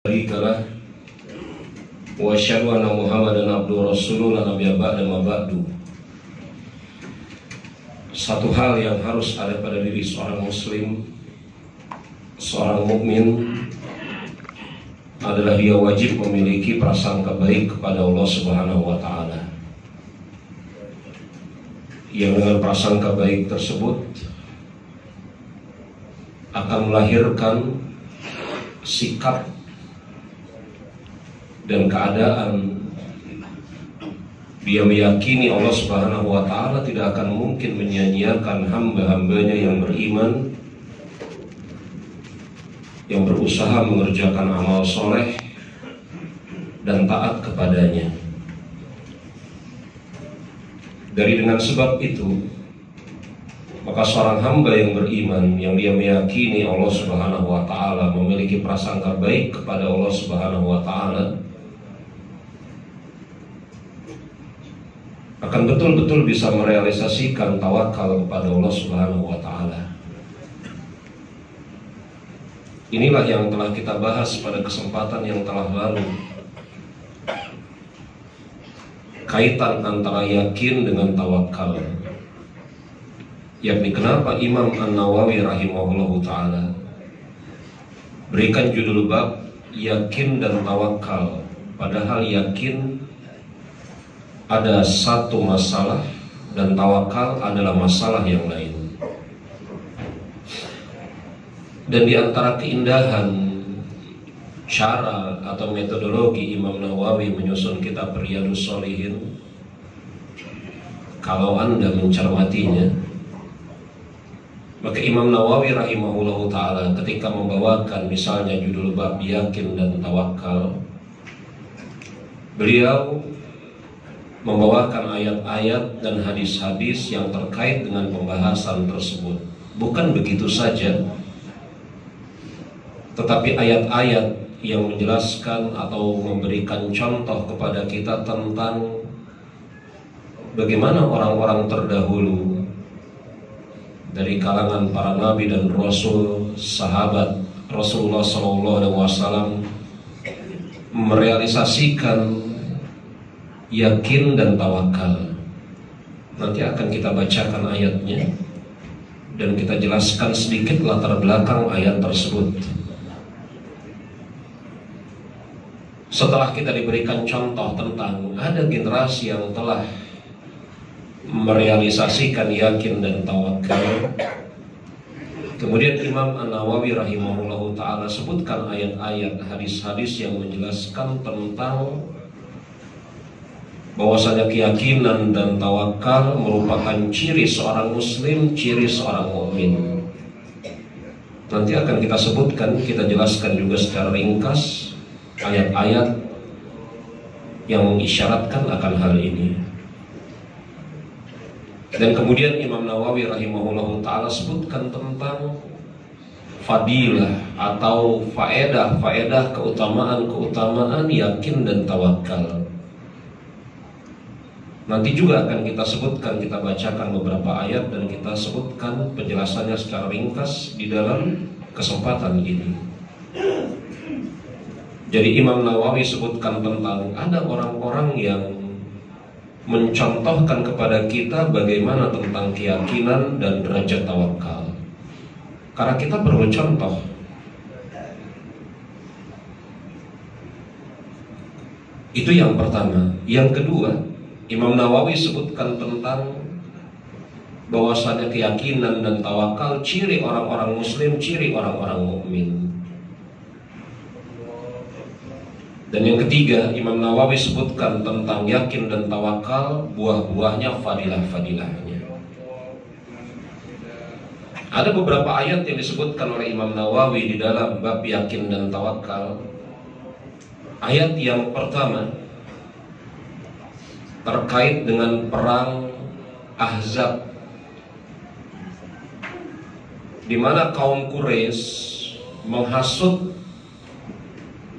Barikalah wa asyhadu anna Muhammadan abduhu rasulullah nabiyya ba'da ma ba'du. Satu hal yang harus ada pada diri seorang muslim, seorang mukmin, adalah dia wajib memiliki prasangka baik kepada Allah Subhanahu wa taala. Yang dengan prasangka baik tersebut akan melahirkan sikap dan keadaan dia meyakini Allah Subhanahu wa taala tidak akan mungkin menyia-nyiakan hamba-hambanya yang beriman, yang berusaha mengerjakan amal soleh dan taat kepadanya. Dengan sebab itu, maka seorang hamba yang beriman, yang dia meyakini Allah Subhanahu wa taala, memiliki prasangka baik kepada Allah Subhanahu wa taala, akan betul-betul bisa merealisasikan tawakal kepada Allah Subhanahu wa taala. Inilah yang telah kita bahas pada kesempatan yang telah lalu. Kaitan antara yakin dengan tawakal. Yakni kenapa Imam An-Nawawi rahimahullahu ta'ala berikan judul bab yakin dan tawakal. Padahal yakin ada satu masalah dan tawakal adalah masalah yang lain. Dan di antara keindahan cara atau metodologi Imam Nawawi menyusun kitab Riyadhus Shalihin, kalau Anda mencermatinya, maka Imam Nawawi rahimahullahu ta'ala ketika membawakan misalnya judul bab yakin dan tawakal, beliau membawakan ayat-ayat dan hadis-hadis yang terkait dengan pembahasan tersebut. Bukan begitu saja, tetapi ayat-ayat yang menjelaskan atau memberikan contoh kepada kita tentang bagaimana orang-orang terdahulu dari kalangan para nabi dan rasul, sahabat Rasulullah SAW merealisasikan yakin dan tawakal. Nanti akan kita bacakan ayatnya dan kita jelaskan sedikit latar belakang ayat tersebut. Setelah kita diberikan contoh tentang ada generasi yang telah merealisasikan yakin dan tawakal, kemudian Imam An-Nawawi rahimahullahu ta'ala sebutkan ayat-ayat, hadis-hadis yang menjelaskan tentang bahwasanya keyakinan dan tawakal merupakan ciri seorang muslim, ciri seorang mukmin. Nanti akan kita sebutkan, kita jelaskan juga secara ringkas ayat-ayat yang mengisyaratkan akan hal ini. Dan kemudian Imam Nawawi rahimahullahu ta'ala sebutkan tentang fadilah atau faedah keutamaan yakin dan tawakal. Nanti juga akan kita sebutkan, kita bacakan beberapa ayat dan kita sebutkan penjelasannya secara ringkas di dalam kesempatan ini. Jadi Imam Nawawi sebutkan tentang ada orang-orang yang mencontohkan kepada kita bagaimana tentang keyakinan dan derajat tawakal. Karena kita perlu contoh. Itu yang pertama. Yang kedua, Imam Nawawi sebutkan tentang bahwasanya keyakinan dan tawakal ciri orang-orang muslim, ciri orang-orang mukmin. Dan yang ketiga, Imam Nawawi sebutkan tentang yakin dan tawakal, buah-buahnya, fadilah-fadilahnya. Ada beberapa ayat yang disebutkan oleh Imam Nawawi di dalam bab yakin dan tawakal. Ayat yang pertama terkait dengan perang Ahzab, di mana kaum Quraisy menghasut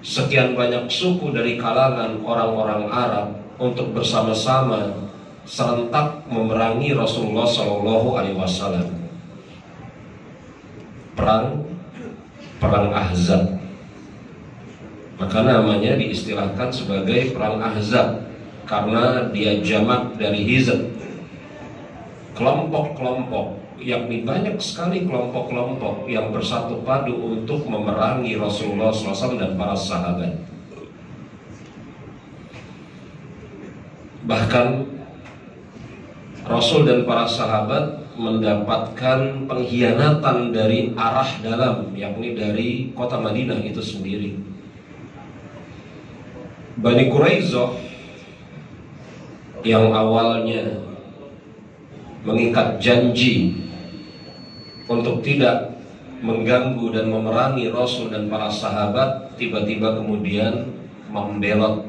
sekian banyak suku dari kalangan orang-orang Arab untuk bersama-sama serentak memerangi Rasulullah SAW. Perang Ahzab. Maka namanya diistilahkan sebagai perang Ahzab karena dia jamak dari hizb, kelompok-kelompok, yakni banyak sekali kelompok-kelompok yang bersatu padu untuk memerangi Rasulullah SAW dan para sahabat. Bahkan Rasul dan para sahabat mendapatkan pengkhianatan dari arah dalam, yakni dari kota Madinah itu sendiri. Bani Quraisyah yang awalnya mengikat janji untuk tidak mengganggu dan memerangi Rasul dan para sahabat, tiba-tiba kemudian membelot.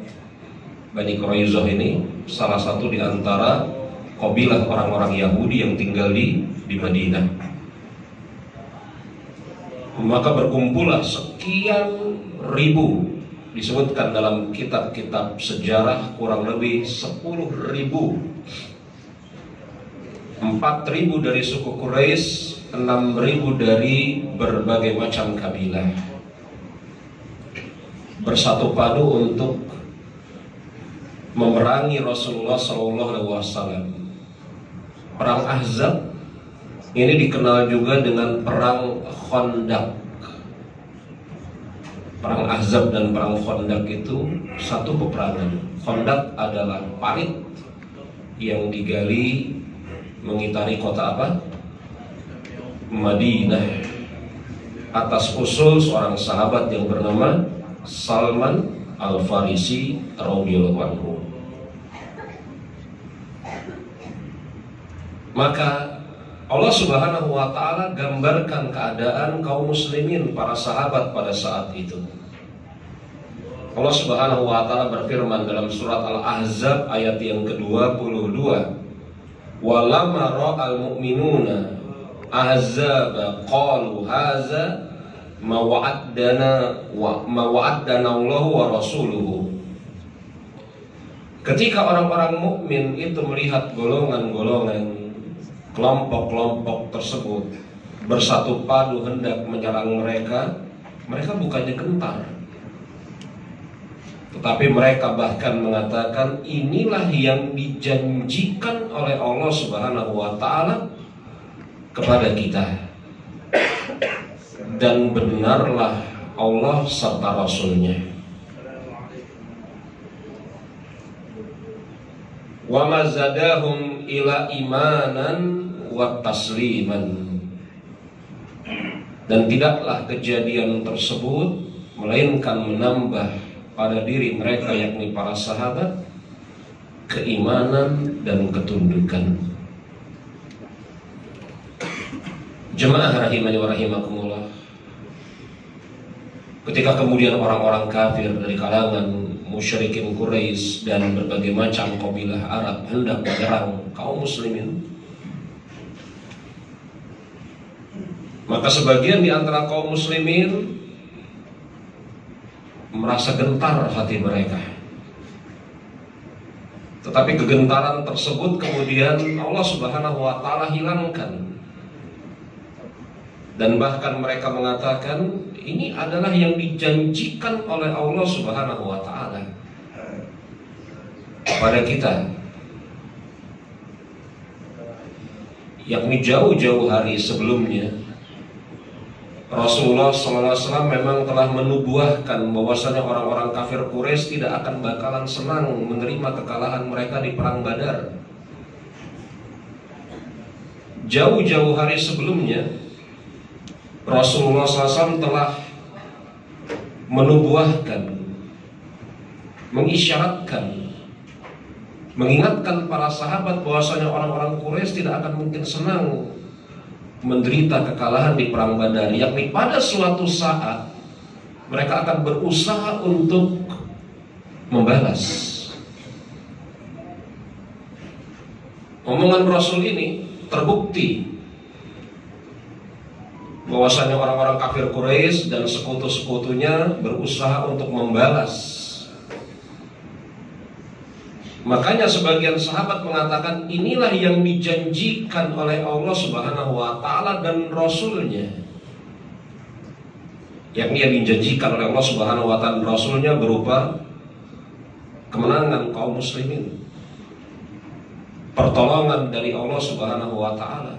Bani Quraisyah ini salah satu di antara kabilah orang-orang Yahudi yang tinggal di Madinah. Maka berkumpullah sekian ribu, disebutkan dalam kitab-kitab sejarah kurang lebih 10.000, 4.000 dari suku Quraisy, 6.000 dari berbagai macam kabilah, bersatu padu untuk memerangi Rasulullah SAW. Perang Ahzab ini dikenal juga dengan perang Khandaq. Perang Ahzab dan perang Khandaq itu satu peperangan. Khandaq adalah parit yang digali mengitari kota apa? Madinah, atas usul seorang sahabat yang bernama Salman Al-Farisi radhiyallahu anhu. Maka Allah Subhanahu wa ta'ala gambarkan keadaan kaum muslimin, para sahabat pada saat itu. Allah Subhanahu wa ta'ala berfirman dalam surat Al-Ahzab ayat yang ke-22, "Walamma ra'al mu'minuna ahzaba qalu haza ma wa'adana Allah wa rasuluhu." Ketika orang-orang mukmin itu melihat golongan-golongan, kelompok-kelompok tersebut bersatu padu hendak menyerang mereka, mereka bukannya gentar, tetapi mereka bahkan mengatakan, inilah yang dijanjikan oleh Allah Subhanahu wa ta'ala kepada kita, dan benarlah Allah serta Rasulnya. Wa ma zadahum ila imanan wa tasliman. Dan tidaklah kejadian tersebut melainkan menambah pada diri mereka, yakni para sahabat, keimanan dan ketundukan. Jemaah rahimani wa rahimakumullah, ketika kemudian orang-orang kafir dari kalangan musyrikin Quraisy dan berbagai macam kabilah Arab hendak menyerang kaum muslimin, maka sebagian di antara kaum muslimin merasa gentar hati mereka. Tetapi kegentaran tersebut kemudian Allah Subhanahu wa ta'ala hilangkan. Dan bahkan mereka mengatakan, ini adalah yang dijanjikan oleh Allah Subhanahu wa ta'ala kepada kita, yakni jauh-jauh hari sebelumnya Rasulullah SAW memang telah menubuahkan bahwasanya orang-orang kafir Quraisy tidak akan bakalan senang menerima kekalahan mereka di perang Badar. Jauh-jauh hari sebelumnya Rasulullah SAW telah menubuahkan, mengisyaratkan, mengingatkan para sahabat bahwasanya orang-orang Quraisy tidak akan mungkin senang menderita kekalahan di perang Badar, yakni pada suatu saat mereka akan berusaha untuk membalas. Omongan Rasul ini terbukti bahwasanya orang-orang kafir Quraisy dan sekutu-sekutunya berusaha untuk membalas. Makanya sebagian sahabat mengatakan, inilah yang dijanjikan oleh Allah Subhanahu wa ta'ala dan Rasulnya. yakni yang dijanjikan oleh Allah Subhanahu wa Ta'ala dan Rasulnya berupa kemenangan kaum muslimin, pertolongan dari Allah Subhanahu wa Ta'ala,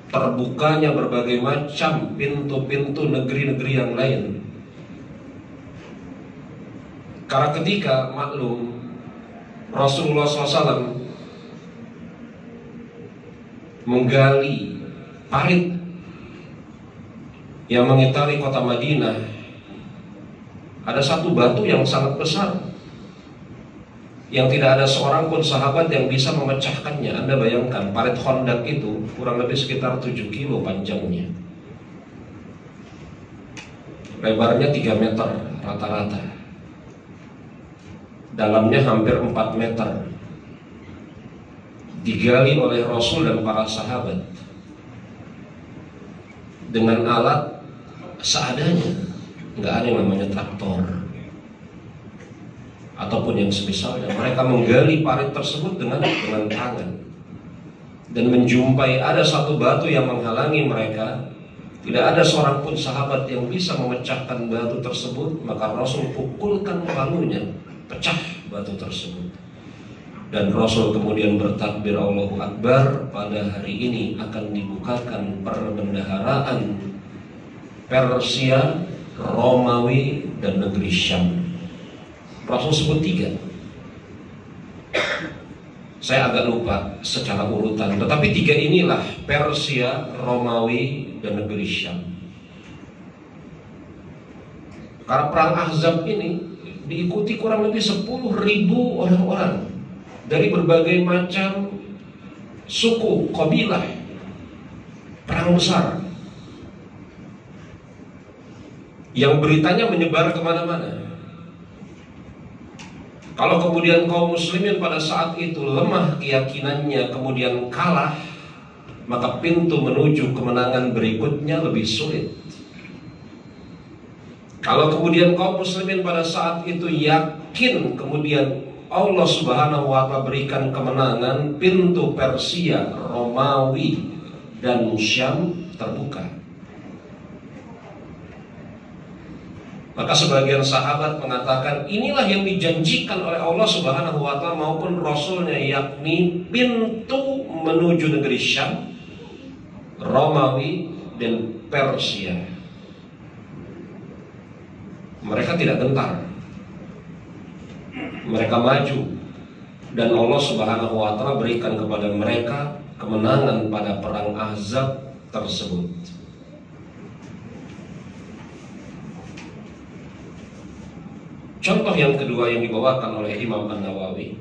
terbukanya berbagai macam pintu-pintu negeri-negeri yang lain. Karena ketika maklum Rasulullah SAW menggali parit yang mengitari kota Madinah, ada satu batu yang sangat besar yang tidak ada seorang pun sahabat yang bisa memecahkannya. Anda bayangkan, parit Khandaq itu kurang lebih sekitar 7 kilo panjangnya, lebarnya 3 meter rata-rata, dalamnya hampir 4 meter, digali oleh Rasul dan para sahabat dengan alat seadanya. Nggak ada yang namanya traktor ataupun yang semisalnya. Mereka menggali parit tersebut dengan tangan dan menjumpai ada satu batu yang menghalangi mereka. Tidak ada seorang pun sahabat yang bisa memecahkan batu tersebut. Maka Rasul pukulkan palunya, pecah batu tersebut. Dan Rasul kemudian bertakbir Allahu Akbar, pada hari ini akan dibukakan perbendaharaan Persia, Romawi, dan negeri Syam. Rasul sebut 3. Saya agak lupa secara urutan, tetapi 3 inilah: Persia, Romawi, dan negeri Syam. Karena perang Ahzab ini diikuti kurang lebih 10.000 orang-orang dari berbagai macam suku, kabilah. Perang besar yang beritanya menyebar kemana-mana. Kalau kemudian kaum muslimin pada saat itu lemah keyakinannya, kemudian kalah, maka pintu menuju kemenangan berikutnya lebih sulit. Kalau kemudian kaum muslimin pada saat itu yakin, kemudian Allah Subhanahu wa Ta'ala berikan kemenangan, pintu Persia, Romawi, dan Syam terbuka. Maka sebagian sahabat mengatakan inilah yang dijanjikan oleh Allah Subhanahu wa Ta'ala maupun Rasulnya, yakni pintu menuju negeri Syam, Romawi, dan Persia. Mereka tidak gentar, mereka maju, dan Allah Subhanahu wa Ta'ala berikan kepada mereka kemenangan pada perang Ahzab tersebut. Contoh yang kedua yang dibawakan oleh Imam An-Nawawi,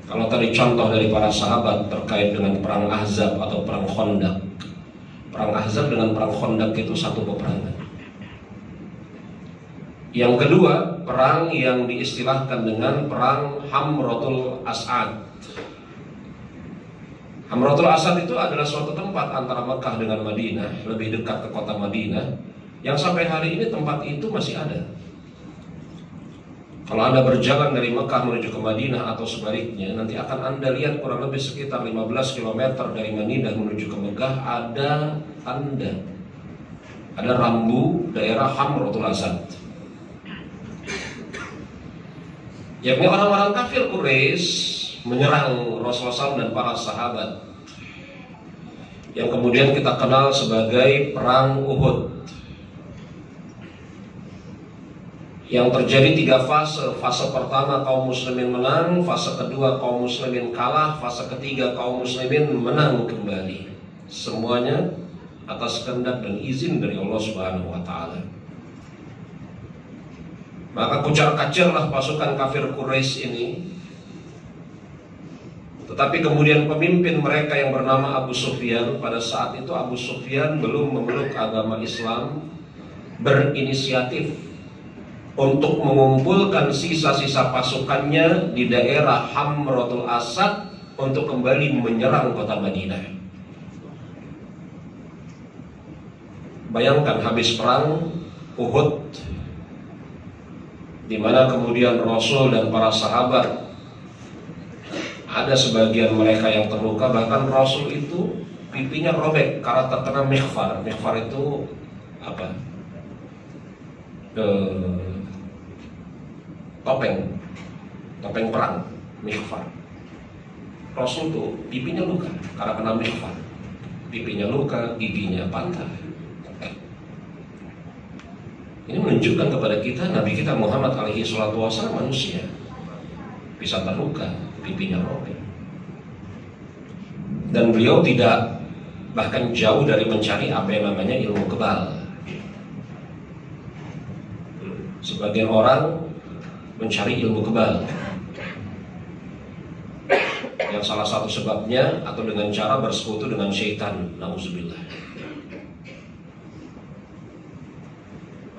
kalau tadi contoh dari para sahabat terkait dengan perang Ahzab atau perang Khandaq. Perang Ahzab dengan perang Khandaq itu satu peperangan. Yang kedua, perang yang diistilahkan dengan perang Hamratul Asad. Hamratul Asad itu adalah suatu tempat antara Mekah dengan Madinah, lebih dekat ke kota Madinah, yang sampai hari ini tempat itu masih ada. Kalau Anda berjalan dari Mekah menuju ke Madinah atau sebaliknya, nanti akan Anda lihat kurang lebih sekitar 15 km dari Madinah menuju ke Mekah ada tanda, ada rambu daerah Hamratul Asad. Yakni orang-orang kafir Quraisy menyerang Rasulullah SAW dan para sahabat, yang kemudian kita kenal sebagai perang Uhud. Yang terjadi 3 fase. Fase pertama kaum muslimin menang, fase kedua kaum muslimin kalah, fase ketiga kaum muslimin menang kembali. Semuanya atas kehendak dan izin dari Allah Subhanahu wa Ta'ala. Maka kucar-kacirlah pasukan kafir Quraisy ini. Tetapi kemudian pemimpin mereka yang bernama Abu Sufyan, pada saat itu Abu Sufyan belum memeluk agama Islam, berinisiatif untuk mengumpulkan sisa-sisa pasukannya di daerah Hamratul Asad untuk kembali menyerang kota Madinah. Bayangkan habis perang Uhud, di mana kemudian Rasul dan para sahabat, ada sebagian mereka yang terluka, bahkan Rasul itu pipinya robek karena terkena mighfar. Mighfar itu apa? topeng perang, mighfar. Rasul tuh pipinya luka karena kena mighfar. Pipinya luka, giginya patah. Ini menunjukkan kepada kita Nabi kita Muhammad alaihi salatu wasallam manusia, bisa terluka, pipinya robek. Dan beliau tidak, bahkan jauh dari mencari apa yang namanya ilmu kebal. Sebagian orang mencari ilmu kebal, yang salah satu sebabnya atau dengan cara bersekutu dengan syaitan. Nauzubillah.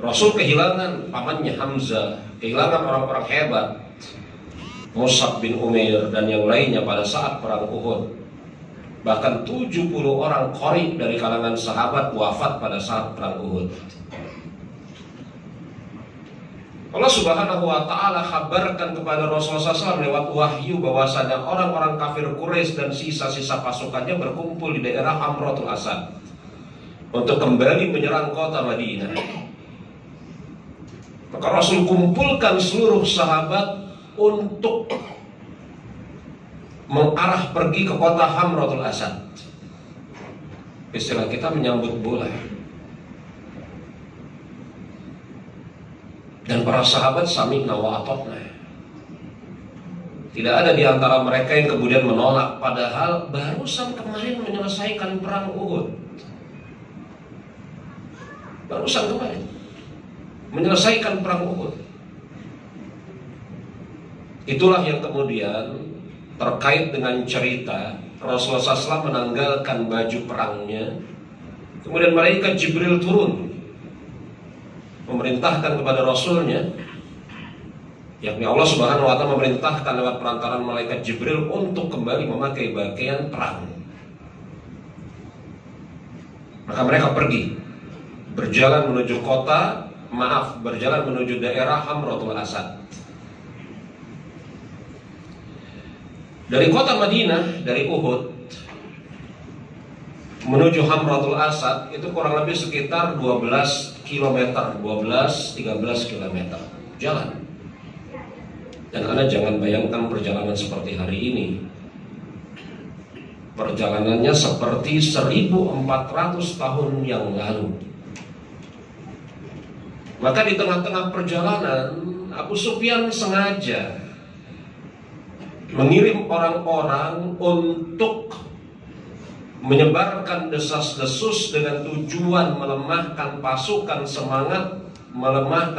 Rasul kehilangan pamannya Hamzah, kehilangan orang-orang hebat, Mus'ab bin Umair dan yang lainnya pada saat perang Uhud. Bahkan 70 orang qori dari kalangan sahabat wafat pada saat perang Uhud. Allah Subhanahu wa ta'ala kabarkan kepada Rasulullah SAW lewat wahyu bahwasanya orang-orang kafir Quraisy dan sisa-sisa pasukannya berkumpul di daerah Hamratul Asad untuk kembali menyerang kota Madinah. Maka Rasul kumpulkan seluruh sahabat untuk mengarah pergi ke kota Hamratul Asad. Istilah kita menyambut bola. Dan para sahabat sami'na wa ata'na. Tidak ada di antara mereka yang kemudian menolak, padahal barusan kemarin menyelesaikan perang Uhud. Barusan kemarin menyelesaikan perang Uhud. Itulah yang kemudian terkait dengan cerita Rasulullah SAW menanggalkan baju perangnya. Kemudian malaikat Jibril turun memerintahkan kepada Rasulnya, yakni Allah Subhanahu wa ta'ala memerintahkan lewat perantaran malaikat Jibril untuk kembali memakai pakaian perang. Maka mereka pergi berjalan menuju berjalan menuju daerah Hamratul Asad. Dari kota Madinah, dari Uhud menuju Hamratul Asad itu kurang lebih sekitar 12 km, 12-13 km jalan. Dan Anda jangan bayangkan perjalanan seperti hari ini. Perjalanannya seperti 1400 tahun yang lalu. Maka di tengah-tengah perjalanan Abu Sufyan sengaja mengirim orang-orang untuk menyebarkan desas-desus dengan tujuan melemahkan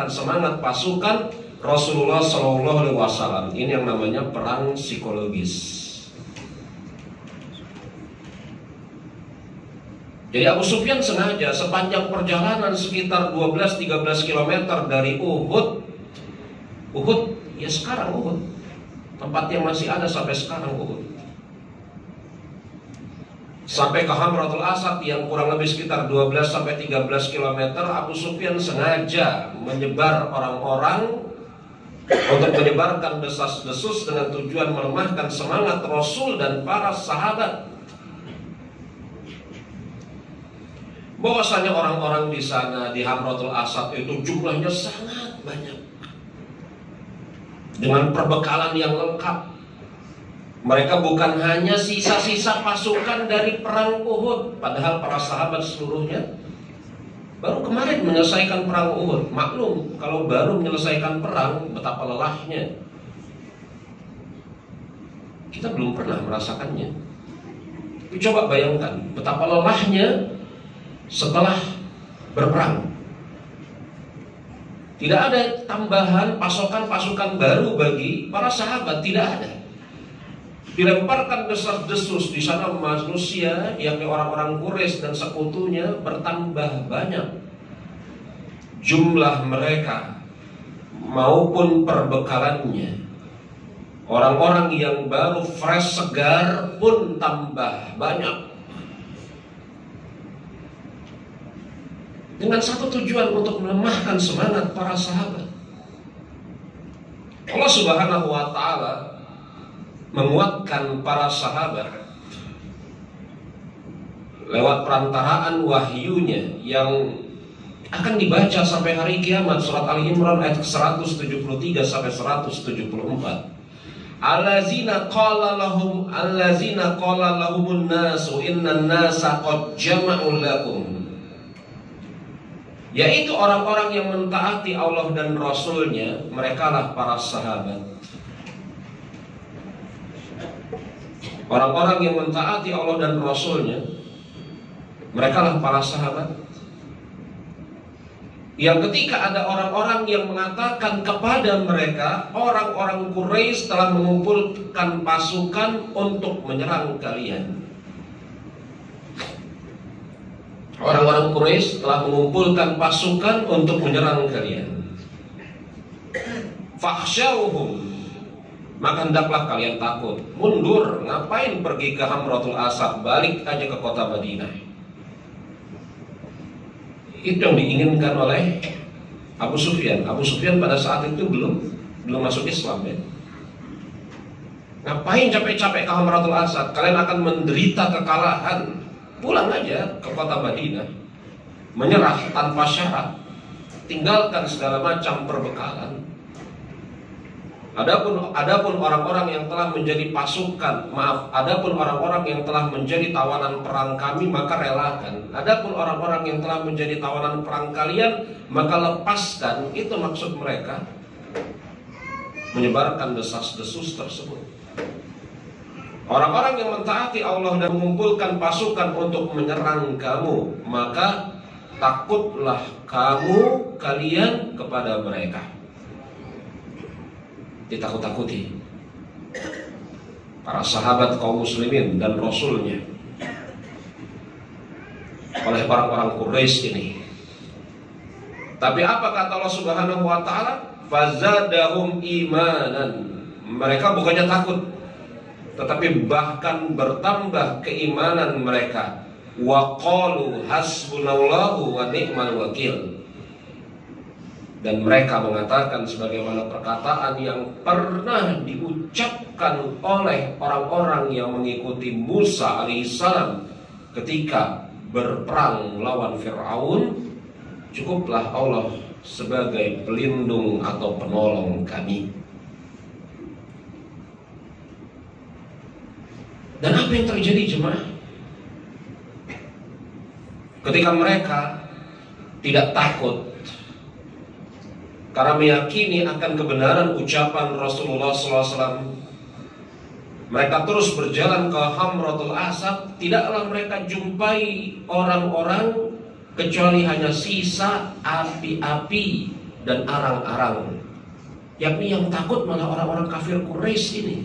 semangat pasukan Rasulullah SAW. Ini yang namanya perang psikologis. Jadi Abu Sufyan sengaja sepanjang perjalanan sekitar 12-13 km dari Uhud, ya sekarang Uhud, tempat yang masih ada sampai sekarang Uhud, sampai ke Hamratul Asad yang kurang lebih sekitar 12-13 km, Abu Sufyan sengaja menyebar orang-orang untuk menyebarkan desas-desus dengan tujuan melemahkan semangat Rasul dan para sahabat. Bahwasanya orang-orang di sana di Hamratul Asad itu jumlahnya sangat banyak, dengan perbekalan yang lengkap. Mereka bukan hanya sisa-sisa pasukan dari perang Uhud, padahal para sahabat seluruhnya baru kemarin menyelesaikan perang Uhud. Maklum, kalau baru menyelesaikan perang, betapa lelahnya. Kita belum pernah merasakannya. Tapi coba bayangkan betapa lelahnya setelah berperang. Tidak ada tambahan pasukan baru bagi para sahabat, tidak ada. Dilemparkan desas-desus di sana, manusia yakni orang-orang Quraisy dan sekutunya bertambah banyak jumlah mereka maupun perbekalannya. Orang-orang yang baru fresh segar pun tambah banyak, dengan satu tujuan untuk melemahkan semangat para sahabat. Allah Subhanahu wa ta'ala menguatkan para sahabat lewat perantaraan wahyunya yang akan dibaca sampai hari kiamat. Surat Ali Imran ayat 173 sampai 174. Allazina qala lahumun nasu innan nasa qad jama'u lakum. Yaitu orang-orang yang mentaati Allah dan Rasulnya, merekalah para sahabat. Orang-orang yang mentaati Allah dan Rasulnya, merekalah para sahabat. Yang ketika ada orang-orang yang mengatakan kepada mereka, orang-orang Quraisy telah mengumpulkan pasukan untuk menyerang kalian. Orang-orang Quraisy telah mengumpulkan pasukan untuk menyerang kalian. Fakhshawhum, maka hendaklah kalian takut. Mundur, ngapain pergi ke Hamratul Asad? Balik aja ke kota Madinah. Itu yang diinginkan oleh Abu Sufyan. Abu Sufyan pada saat itu belum masuk Islam ya. Ngapain capek-capek ke Hamratul Asad? Kalian akan menderita kekalahan. Pulang aja ke kota Madinah, menyerah tanpa syarat, tinggalkan segala macam perbekalan. Adapun orang-orang yang telah menjadi pasukan, adapun orang-orang yang telah menjadi tawanan perang kami, maka relakan. Adapun orang-orang yang telah menjadi tawanan perang kalian, maka lepaskan. Itu maksud mereka menyebarkan desas-desus tersebut. Orang-orang yang mentaati Allah dan mengumpulkan pasukan untuk menyerang kamu, maka takutlah kalian kepada mereka. Ditakut-takuti para sahabat kaum muslimin dan Rasulnya oleh orang-orang Quraisy ini. Tapi apa kata Allah Subhanahu wa ta'ala? Fazadahum imanan. Mereka bukannya takut, tetapi bahkan bertambah keimanan mereka. Wa qalu hasbunallahu wa ni'mal wakil. Dan mereka mengatakan sebagaimana perkataan yang pernah diucapkan oleh orang-orang yang mengikuti Musa alaihissalam ketika berperang melawan Fir'aun, cukuplah Allah sebagai pelindung atau penolong kami. Dan apa yang terjadi jemaah? Ketika mereka tidak takut karena meyakini akan kebenaran ucapan Rasulullah SAW, mereka terus berjalan ke Hamratul Asad. Tidaklah mereka jumpai orang-orang kecuali hanya sisa api-api dan arang-arang. Yakni yang takut malah orang-orang kafir Quraisy ini.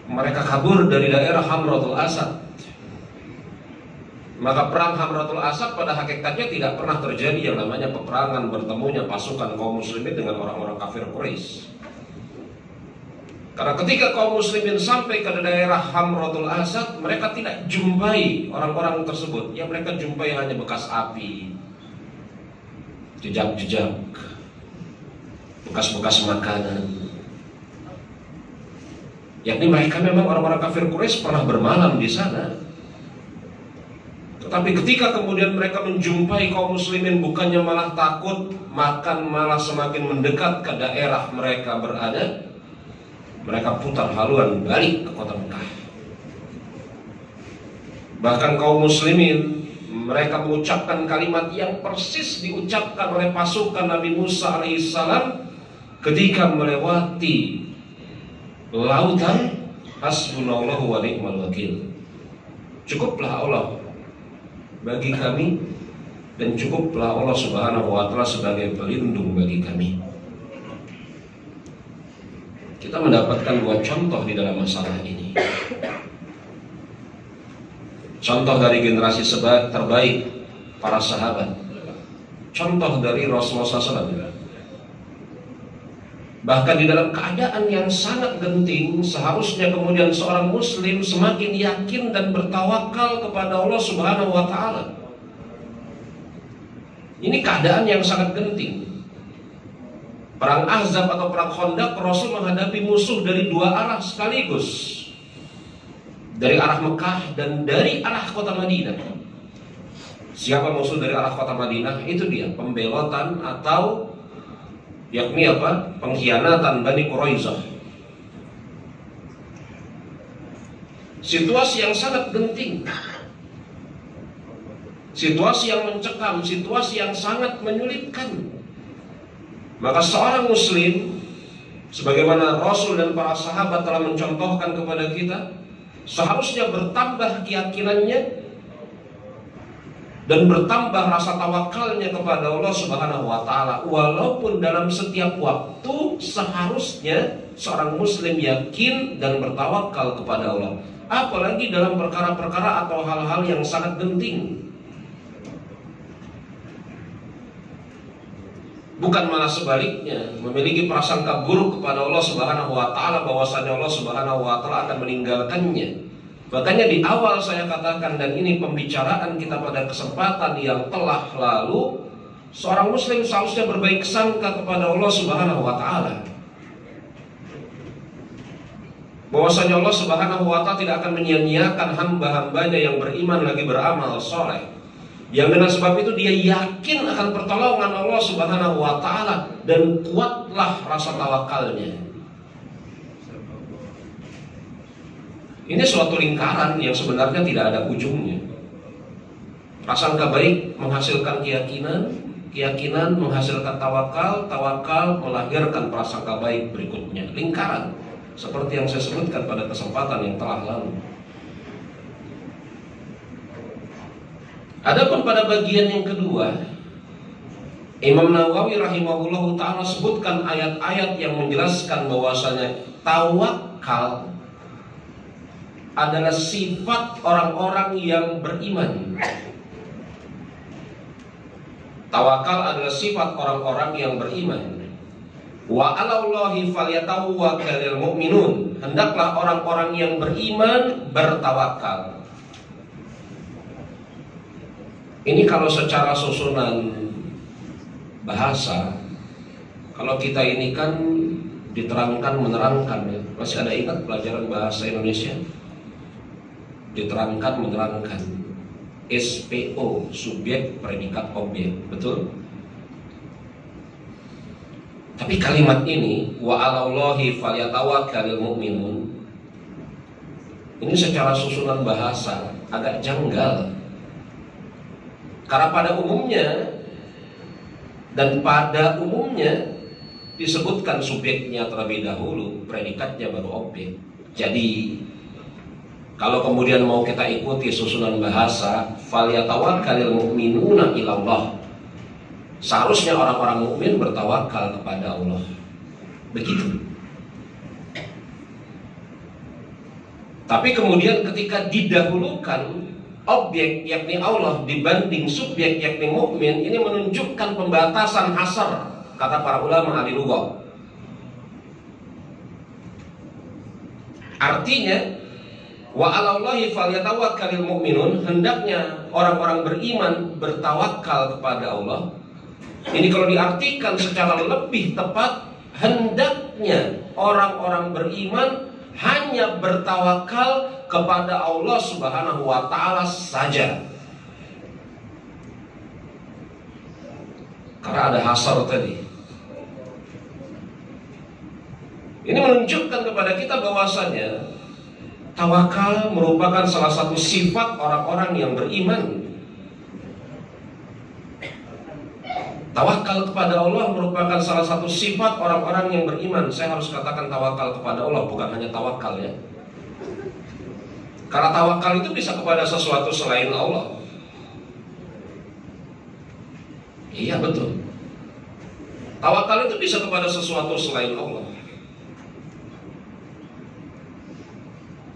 Mereka kabur dari daerah Hamratul Asad. Maka perang Hamratul Asad pada hakikatnya tidak pernah terjadi yang namanya peperangan bertemunya pasukan kaum muslimin dengan orang-orang kafir Quraisy. Karena ketika kaum muslimin sampai ke daerah Hamratul Asad, mereka tidak jumpai orang-orang tersebut. Yang mereka jumpai hanya bekas api, jejak-jejak, bekas-bekas makanan. Yakni mereka memang orang-orang kafir Quraisy pernah bermalam di sana. Tetapi ketika kemudian mereka menjumpai kaum muslimin, bukannya malah takut, makan malah semakin mendekat ke daerah mereka berada, mereka putar haluan balik ke kota Mekah. Bahkan kaum muslimin, mereka mengucapkan kalimat yang persis diucapkan oleh pasukan Nabi Musa alaihissalam ketika melewati lautan, hasbunallahu wa ni'mal wakil. Cukuplah Allah bagi kami, dan cukuplah Allah Subhanahu wa ta'ala sebagai pelindung bagi kami. Kita mendapatkan dua contoh di dalam masalah ini. Contoh dari generasi terbaik para sahabat, contoh dari Rasulullah SAW. Bahkan di dalam keadaan yang sangat genting, seharusnya kemudian seorang muslim semakin yakin dan bertawakal kepada Allah Subhanahu wa ta'ala. Ini keadaan yang sangat genting. Perang Ahzab atau perang Khandaq, Rasul menghadapi musuh dari dua arah sekaligus, dari arah Mekah dan dari arah kota Madinah. Siapa musuh dari arah kota Madinah? Itu dia, pembelotan atau yakni apa? Pengkhianatan Bani Quraisyah. Situasi yang sangat genting, situasi yang mencekam, situasi yang sangat menyulitkan. Maka seorang muslim, sebagaimana Rasul dan para sahabat telah mencontohkan kepada kita, seharusnya bertambah keyakinannya dan bertambah rasa tawakalnya kepada Allah Subhanahu wa taala. Walaupun dalam setiap waktu seharusnya seorang muslim yakin dan bertawakal kepada Allah, apalagi dalam perkara-perkara atau hal-hal yang sangat genting. Bukan malah sebaliknya, memiliki prasangka buruk kepada Allah Subhanahu wa taala bahwasanya Allah Subhanahu wa taala akan meninggalkannya. Makanya di awal saya katakan, dan ini pembicaraan kita pada kesempatan yang telah lalu, seorang muslim seharusnya berbaik sangka kepada Allah Subhanahu wa taala. Bahwasanya Allah Subhanahu wa taala tidak akan menyia-nyiakan hamba-hambanya yang beriman lagi beramal soleh, yang dengan sebab itu dia yakin akan pertolongan Allah Subhanahu wa taala, dan kuatlah rasa tawakalnya. Ini suatu lingkaran yang sebenarnya tidak ada ujungnya. Prasangka baik menghasilkan keyakinan, keyakinan menghasilkan tawakal, tawakal melahirkan prasangka baik berikutnya. Lingkaran seperti yang saya sebutkan pada kesempatan yang telah lalu. Adapun pada bagian yang kedua, Imam Nawawi rahimahullahu ta'ala sebutkan ayat-ayat yang menjelaskan bahwasanya tawakal adalah sifat orang-orang yang beriman. Tawakal adalah sifat orang-orang yang beriman. Wa 'alallahi falyatawakkalul mu'minun. Hendaklah orang-orang yang beriman bertawakal. Ini kalau secara susunan bahasa, kalau kita ini kan diterangkan menerangkan ya. Masih ada ingat pelajaran bahasa Indonesia? Diterangkan menerangkan. SPO, subjek, predikat, objek, betul? Tapi kalimat ini, wa 'alallahi falyatawakkalul mu'minun, ini secara susunan bahasa agak janggal. Karena pada umumnya disebutkan subjeknya terlebih dahulu, predikatnya baru objek. Jadi kalau kemudian mau kita ikuti susunan bahasa, falyatawakkalul mu'minuna ilallah, seharusnya orang-orang mukmin bertawakal kepada Allah. Begitu. Tapi kemudian ketika didahulukan objek yakni Allah dibanding subjek yakni mukmin, ini menunjukkan pembatasan hasar, kata para ulama ahli lugah. Artinya, wa 'alallahi falyatawakkalul mu'minun, hendaknya orang-orang beriman bertawakal kepada Allah. Ini kalau diartikan secara lebih tepat, hendaknya orang-orang beriman hanya bertawakal kepada Allah Subhanahu wa ta'ala saja. Karena ada hasar tadi. Ini menunjukkan kepada kita bahwasanya tawakal merupakan salah satu sifat orang-orang yang beriman. Tawakal kepada Allah merupakan salah satu sifat orang-orang yang beriman. Saya harus katakan tawakal kepada Allah, bukan hanya tawakal ya. Karena tawakal itu bisa kepada sesuatu selain Allah. Iya betul. Tawakal itu bisa kepada sesuatu selain Allah.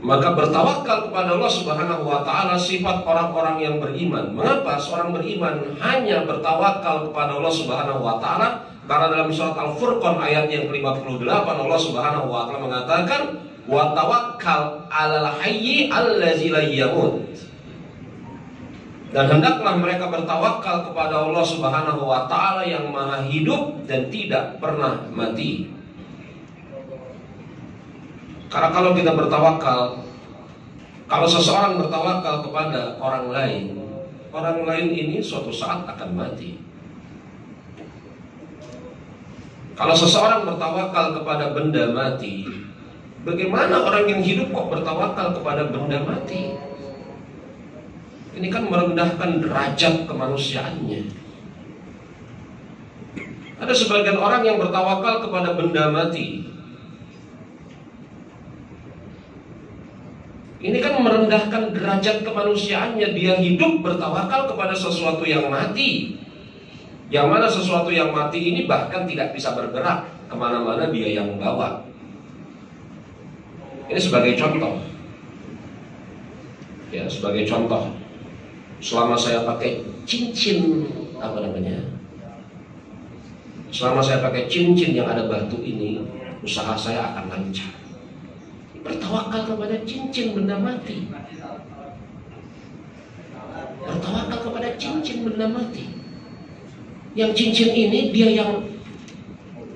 Maka bertawakal kepada Allah Subhanahu wa ta'ala sifat orang-orang yang beriman. Mengapa seorang beriman hanya bertawakal kepada Allah Subhanahu wa ta'ala? Karena dalam surat Al-Furqan ayat yang ke-58 Allah Subhanahu wa ta'ala mengatakan, wa tawakkal 'alal hayyi allazi la yamut. Dan hendaklah mereka bertawakal kepada Allah Subhanahu wa ta'ala yang maha hidup dan tidak pernah mati. Karena kalau kita bertawakal, kalau seseorang bertawakal kepada orang lain, orang lain ini suatu saat akan mati. Kalau seseorang bertawakal kepada benda mati, bagaimana orang yang hidup kok bertawakal kepada benda mati? Ini kan merendahkan derajat kemanusiaannya. Ada sebagian orang yang bertawakal kepada benda mati. Ini kan merendahkan derajat kemanusiaannya. Dia hidup bertawakal kepada sesuatu yang mati, yang mana sesuatu yang mati ini bahkan tidak bisa bergerak, kemana-mana dia yang bawa. Ini sebagai contoh. Ya, sebagai contoh. Selama saya pakai cincin, selama saya pakai cincin yang ada batu ini, usaha saya akan lancar. Bertawakal kepada cincin benda mati. Bertawakal kepada cincin benda mati. Yang cincin ini dia yang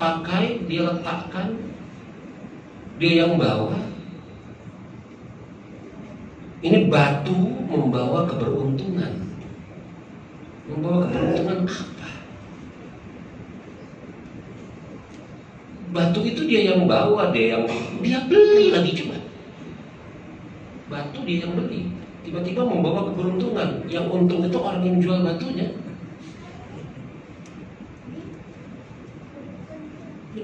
pakai, dia letakkan, dia yang bawa. Ini batu membawa keberuntungan. Membawa keberuntungan apa? Batu itu dia yang bawa, dia beli lagi coba. Batu dia yang beli, tiba-tiba membawa keberuntungan. Yang untung itu orang yang jual batunya.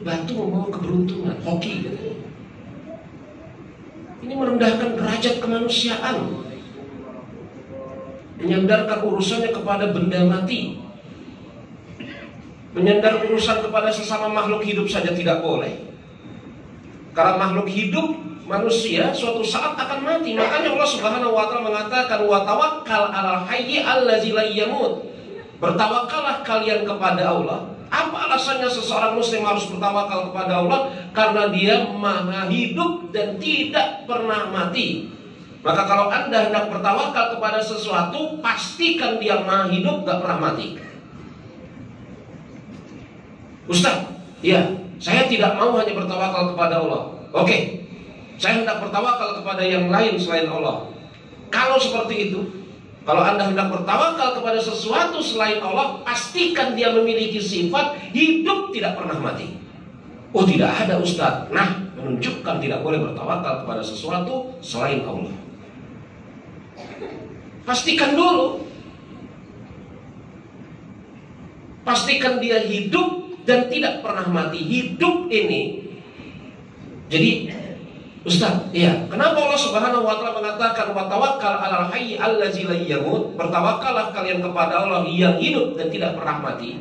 Batu membawa keberuntungan, hoki katanya. Ini merendahkan derajat kemanusiaan, menyandarkan urusannya kepada benda mati. Menyandar urusan kepada sesama makhluk hidup saja tidak boleh. Karena makhluk hidup, manusia suatu saat akan mati. Makanya Allah Subhanahu wa taala mengatakan wa tawakkal 'alal hayyi allazi la yamut. Bertawakallah kalian kepada Allah. Apa alasannya seseorang muslim harus bertawakal kepada Allah? Karena dia maha hidup dan tidak pernah mati. Maka kalau Anda hendak bertawakal kepada sesuatu, pastikan dia maha hidup, gak pernah mati. Ustaz, ya, saya tidak mau hanya bertawakal kepada Allah. Oke, saya hendak bertawakal kepada yang lain selain Allah. Kalau seperti itu, kalau Anda hendak bertawakal kepada sesuatu selain Allah, pastikan dia memiliki sifat hidup tidak pernah mati. Oh, tidak ada Ustaz. Nah, menunjukkan tidak boleh bertawakal kepada sesuatu selain Allah. Pastikan dulu. Pastikan dia hidup dan tidak pernah mati. Hidup ini. Jadi Ustaz, iya, kenapa Allah Subhanahu wa taala mengatakan wa tawakkal 'alal hayyi allazi la yamut? Bertawakallah kalian kepada Allah yang hidup dan tidak pernah mati.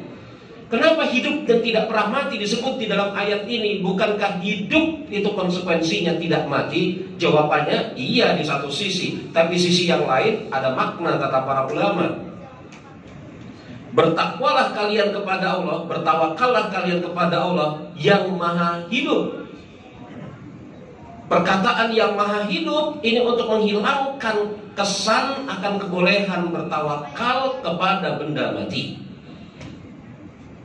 Kenapa hidup dan tidak pernah mati disebut di dalam ayat ini? Bukankah hidup itu konsekuensinya tidak mati? Jawabannya iya di satu sisi, tapi sisi yang lain ada makna kata para ulama. Bertakwalah kalian kepada Allah, bertawakallah kalian kepada Allah yang maha hidup. Perkataan yang maha hidup ini untuk menghilangkan kesan akan kebolehan bertawakal kepada benda mati.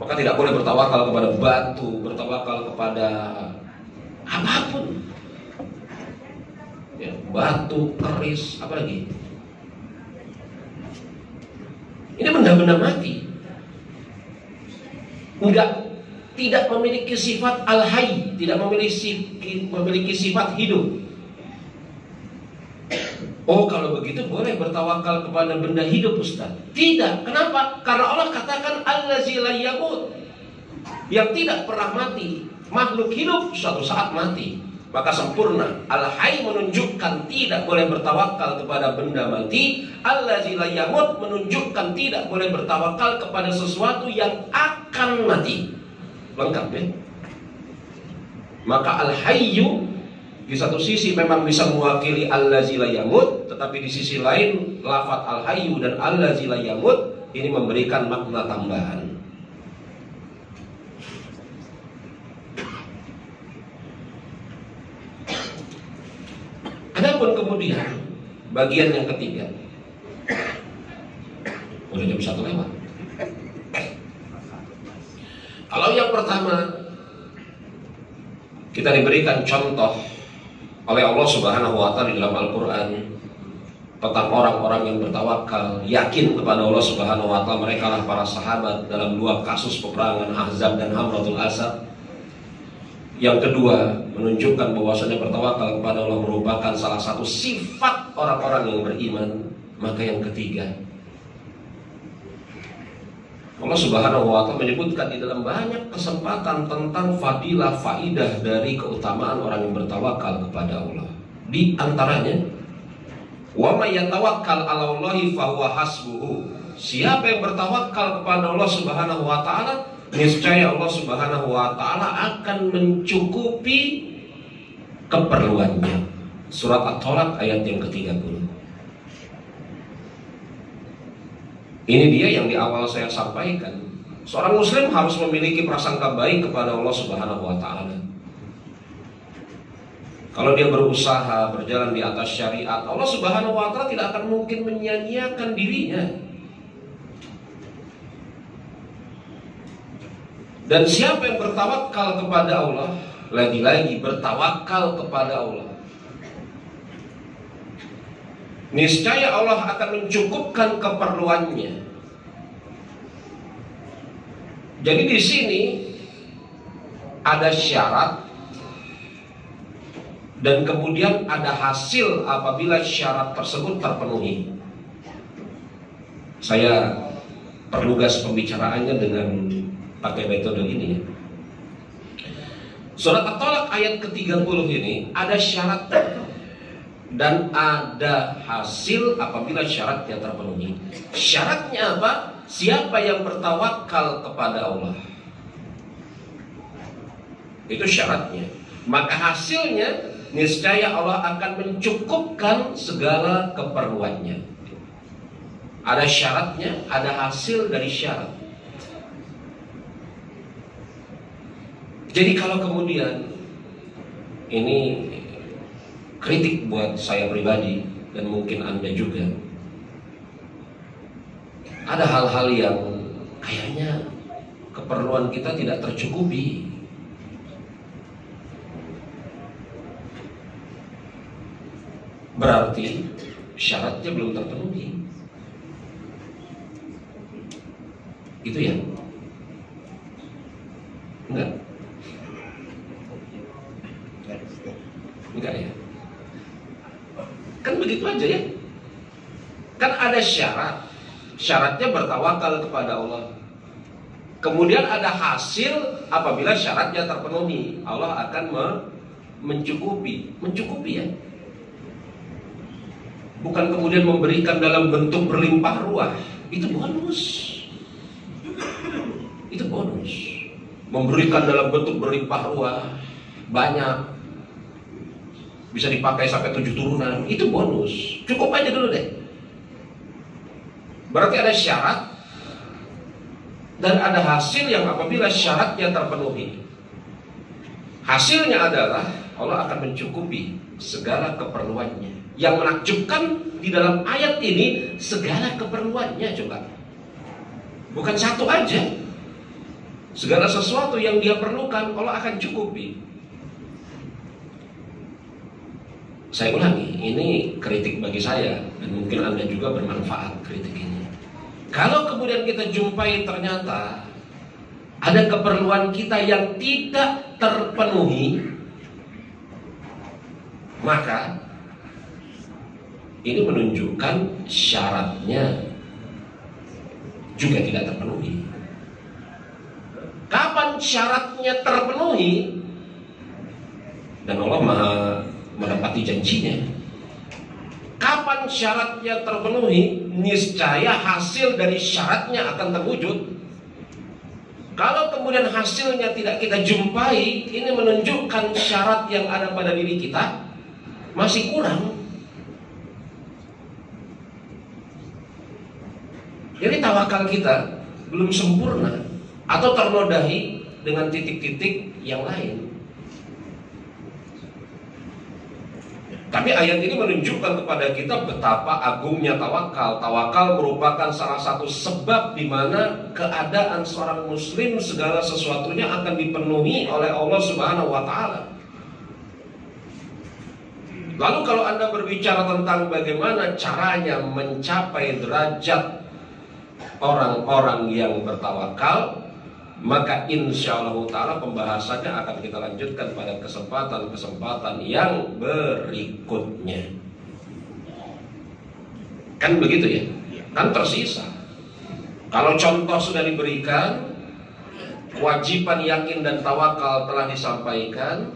Maka tidak boleh bertawakal kepada batu, bertawakal kepada apapun. Ya, batu, keris, apa lagi? Ini benda-benda mati. Tidak memiliki sifat al-hayy, tidak memiliki sifat hidup. Oh, kalau begitu boleh bertawakal kepada benda hidup, Ustaz? Tidak. Kenapa? Karena Allah katakan allazi la yamut, yang tidak pernah mati. Makhluk hidup suatu saat mati. Maka sempurna. Al-hayy menunjukkan tidak boleh bertawakal kepada benda mati. Allazi la yamut menunjukkan tidak boleh bertawakal kepada sesuatu yang akan mati. Lengkap ya. Maka al-hayyu di satu sisi memang bisa mewakili allazi la yamut, tetapi di sisi lain lafaz al-hayyu dan allazi la yamut ini memberikan makna tambahan. Adapun kemudian bagian yang ketiga, udah jam 1 lewat. Kalau yang pertama, kita diberikan contoh oleh Allah Subhanahu wa taala di dalam Al-Qur'an tentang orang-orang yang bertawakal, yakin kepada Allah Subhanahu wa taala. Mereka lah para sahabat dalam 2 kasus peperangan Ahzab dan Hamratul Asad. Yang kedua, menunjukkan bahwasanya bertawakal kepada Allah merupakan salah satu sifat orang-orang yang beriman. Maka yang ketiga, Allah Subhanahu wa taala menyebutkan di dalam banyak kesempatan tentang fadilah, faidah dari keutamaan orang yang bertawakal kepada Allah. Di antaranya, wa may yatawakkal 'alallahi fahuwa hasbuhu. Siapa yang bertawakal kepada Allah Subhanahu wa taala, niscaya Allah Subhanahu wa taala akan mencukupi keperluannya. Surat At-Tolak ayat yang ke-30. Ini dia yang di awal saya sampaikan. Seorang muslim harus memiliki prasangka baik kepada Allah Subhanahu wa taala. Kalau dia berusaha berjalan di atas syariat, Allah Subhanahu wa taala tidak akan mungkin menyia-nyiakan dirinya. Dan siapa yang bertawakal kepada Allah, lagi-lagi bertawakal kepada Allah, niscaya Allah akan mencukupkan keperluannya. Jadi di sini ada syarat dan kemudian ada hasil apabila syarat tersebut terpenuhi. Saya perlugas pembicaraannya dengan pakai metode ini. Surat At-Tolak ayat ke-30 ini ada syarat dan ada hasil apabila syaratnya terpenuhi. Syaratnya apa? Siapa yang bertawakal kepada Allah, itu syaratnya. Maka hasilnya, niscaya Allah akan mencukupkan segala keperluannya. Ada syaratnya, ada hasil dari syarat. Jadi kalau kemudian ini kritik buat saya pribadi dan mungkin Anda juga, ada hal-hal yang kayaknya keperluan kita tidak tercukupi. Berarti syaratnya belum terpenuhi. Itu ya? Enggak? Enggak ya? Kan begitu aja ya? Kan ada syarat. Syaratnya bertawakal kepada Allah. Kemudian ada hasil apabila syaratnya terpenuhi. Allah akan mencukupi. Mencukupi ya? Bukan kemudian memberikan dalam bentuk berlimpah ruah. Itu bonus. Itu bonus. Memberikan dalam bentuk berlimpah ruah, banyak, bisa dipakai sampai 7 turunan. Itu bonus. Cukup aja dulu deh. Berarti ada syarat dan ada hasil yang apabila syaratnya terpenuhi. Hasilnya adalah Allah akan mencukupi segala keperluannya. Yang menakjubkan di dalam ayat ini segala keperluannya, coba. Bukan satu aja. Segala sesuatu yang dia perlukan Allah akan cukupi. Saya ulangi, ini kritik bagi saya dan mungkin Anda juga bermanfaat kritik ini. Kalau kemudian kita jumpai ternyata ada keperluan kita yang tidak terpenuhi, maka ini menunjukkan syaratnya juga tidak terpenuhi. Kapan syaratnya terpenuhi? Dan Allah Maha menepati janjinya. Kapan syaratnya terpenuhi, niscaya hasil dari syaratnya akan terwujud. Kalau kemudian hasilnya tidak kita jumpai, ini menunjukkan syarat yang ada pada diri kita masih kurang. Jadi tawakal kita belum sempurna atau ternodai dengan titik-titik yang lain. Tapi ayat ini menunjukkan kepada kita betapa agungnya tawakal. Tawakal merupakan salah satu sebab di mana keadaan seorang muslim segala sesuatunya akan dipenuhi oleh Allah Subhanahu wa taala. Lalu kalau Anda berbicara tentang bagaimana caranya mencapai derajat orang-orang yang bertawakal, maka insya Allah ta'ala pembahasannya akan kita lanjutkan pada kesempatan-kesempatan yang berikutnya. Kan begitu ya? Kan tersisa. Kalau contoh sudah diberikan, kewajiban yakin dan tawakal telah disampaikan,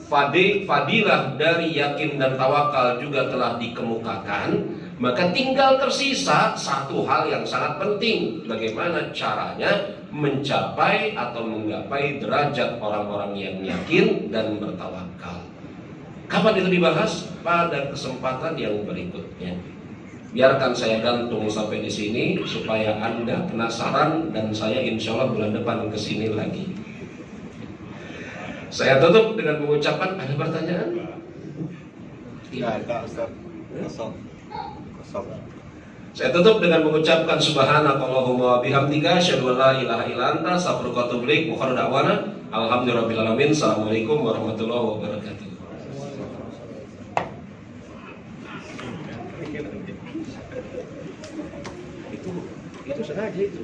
fadilah dari yakin dan tawakal juga telah dikemukakan, maka tinggal tersisa satu hal yang sangat penting, bagaimana caranya mencapai atau menggapai derajat orang-orang yang yakin dan bertawakal. Kapan itu dibahas? Pada kesempatan yang berikutnya. Biarkan saya gantung sampai di sini supaya Anda penasaran, dan saya insya Allah bulan depan kesini lagi. Saya tutup dengan mengucapkan, ada pertanyaan? Tidak ada, Ustaz. Kosong. Saya tutup dengan mengucapkan subhanakallahumma wa bihamdika asyhadu an la ilaha illa anta astaghfiruka wa atubu ilaik. Wa akhiru da'wana alhamdulillahirabbil alamin. Assalamualaikum warahmatullahi wabarakatuh. Itu sengaja itu.